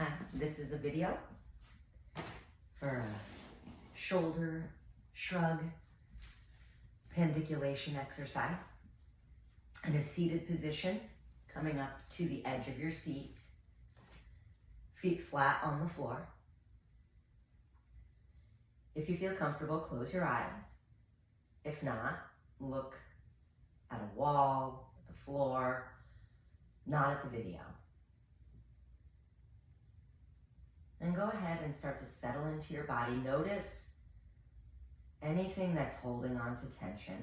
Hi, this is a video for a shoulder shrug pandiculation exercise in a seated position, coming up to the edge of your seat, feet flat on the floor. If you feel comfortable, close your eyes. If not, look at a wall, at the floor, not at the video. And go ahead and start to settle into your body. Notice anything that's holding on to tension.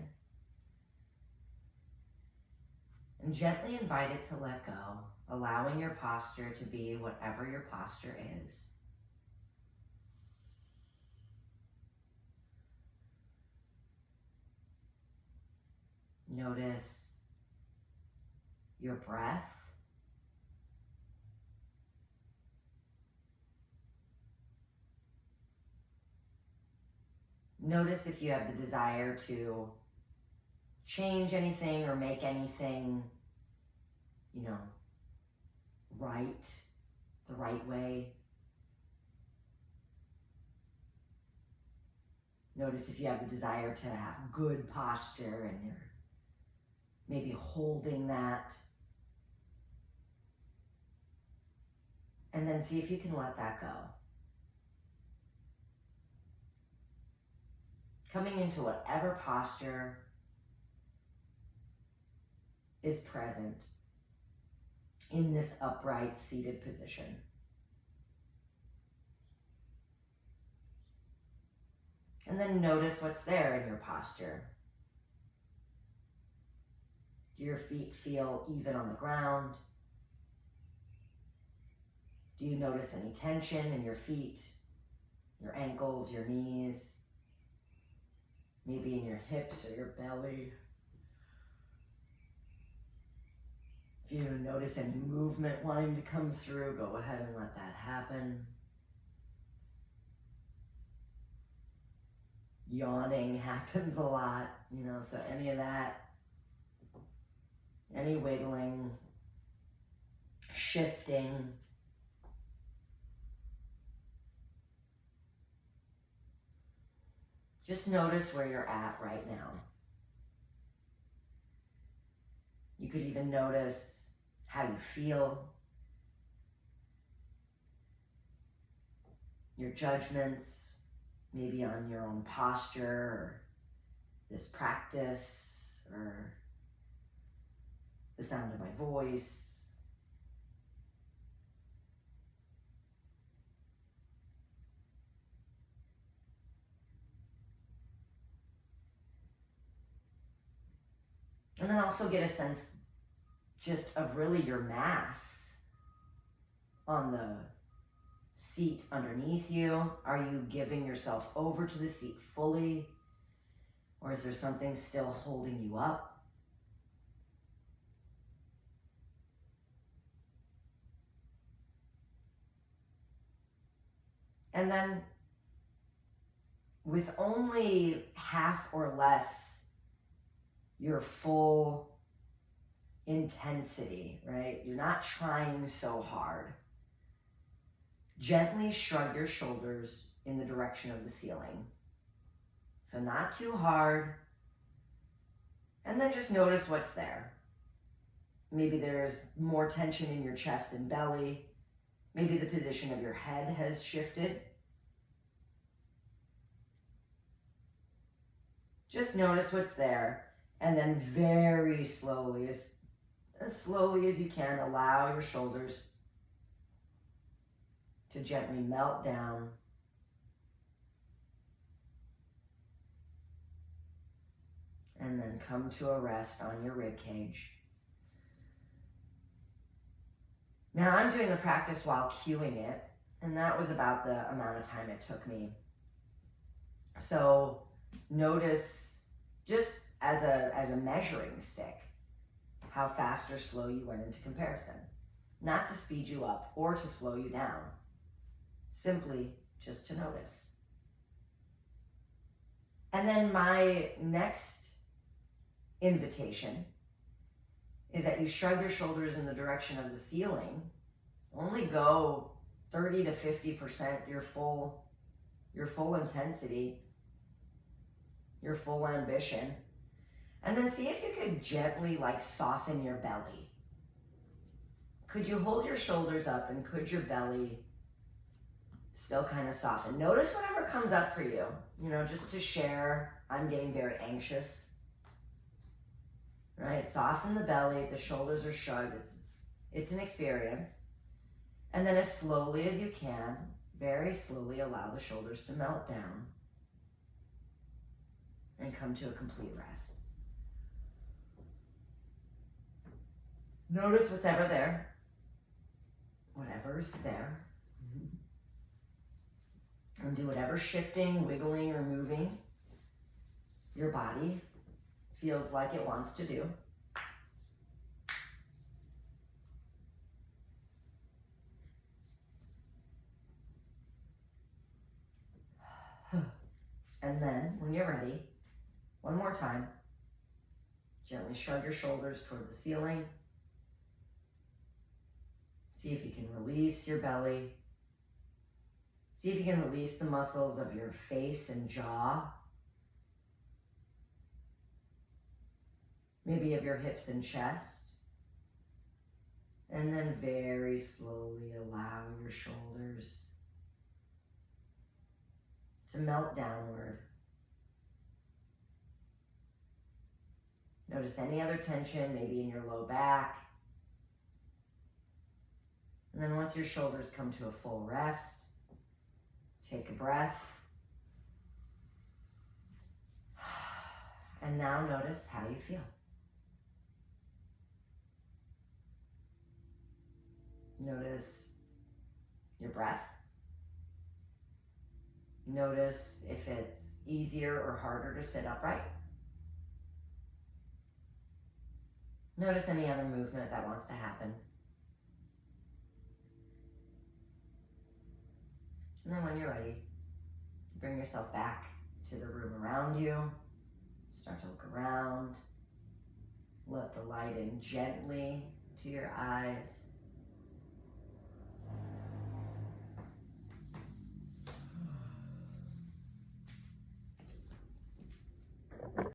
And gently invite it to let go, allowing your posture to be whatever your posture is. Notice your breath. Notice if you have the desire to change anything or make anything, right, the right way. Notice if you have the desire to have good posture and you're maybe holding that. And then see if you can let that go. Coming into whatever posture is present in this upright seated position. And then notice what's there in your posture. Do your feet feel even on the ground? Do you notice any tension in your feet, your ankles, your knees? Maybe in your hips or your belly. If you notice any movement wanting to come through, go ahead and let that happen. Yawning happens a lot, so any of that, any wiggling, shifting. Just notice where you're at right now. You could even notice how you feel, your judgments, maybe on your own posture, or this practice, or the sound of my voice. And then also get a sense just of really your mass on the seat underneath you. Are you giving yourself over to the seat fully? Or is there something still holding you up? And then with only half or less your full intensity, right? You're not trying so hard. Gently shrug your shoulders in the direction of the ceiling. So not too hard. And then just notice what's there. Maybe there's more tension in your chest and belly. Maybe the position of your head has shifted. Just notice what's there. And then very slowly, as slowly as you can, allow your shoulders to gently melt down. And then come to a rest on your rib cage. Now I'm doing the practice while cueing it, and that was about the amount of time it took me. So notice, just as a measuring stick, how fast or slow you went into comparison. Not to speed you up or to slow you down. Simply just to notice. And then my next invitation is that you shrug your shoulders in the direction of the ceiling. Only go 30 to 50% your full intensity, your full ambition. And then see if you could gently like soften your belly. Could you hold your shoulders up and could your belly still kind of soften? Notice whatever comes up for you. You know, just to share, I'm getting very anxious. Right? Soften the belly, the shoulders are shrugged. It's an experience. And then as slowly as you can, very slowly allow the shoulders to melt down and come to a complete rest. Notice whatever there. Whatever's there. And do whatever shifting, wiggling, or moving your body feels like it wants to do. And then, when you're ready, one more time, gently shrug your shoulders toward the ceiling. See if you can release your belly. See if you can release the muscles of your face and jaw. Maybe of your hips and chest. And then very slowly allow your shoulders to melt downward. Notice any other tension, maybe in your low back. And then once your shoulders come to a full rest, take a breath. And now notice how you feel. Notice your breath. Notice if it's easier or harder to sit upright. Notice any other movement that wants to happen. And then when you're ready, bring yourself back to the room around you. Start to look around. Let the light in gently to your eyes.